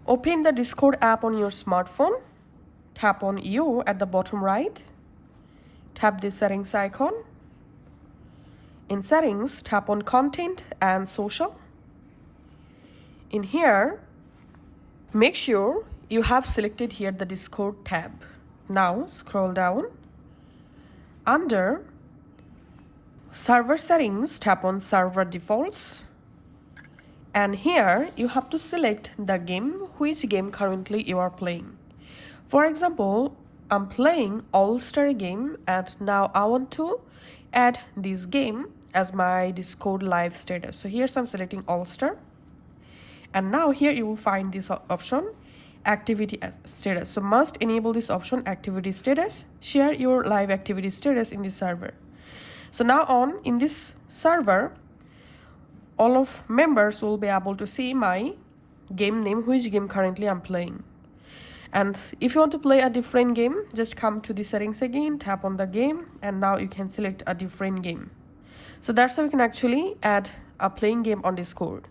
Open the Discord app on your smartphone. Tap on You at the bottom right. Tap the settings icon. In settings, tap on Content and Social. In here, make sure you have selected here the Discord tab. Now scroll down. Under Server Settings, tap on Server Defaults. And here you have to select the game, which game currently you are playing. For example, I'm playing All-Star game and now I want to add this game as my Discord live status. So here's I'm selecting All-Star. And now here you will find this option, activity status. So must enable this option, activity status. Share your live activity status in this server. So now on in this server, all of members will be able to see my game name, which game currently I'm playing. And if you want to play a different game, just come to the settings again, tap on the game, and now you can select a different game. So that's how you can actually add a playing game on Discord.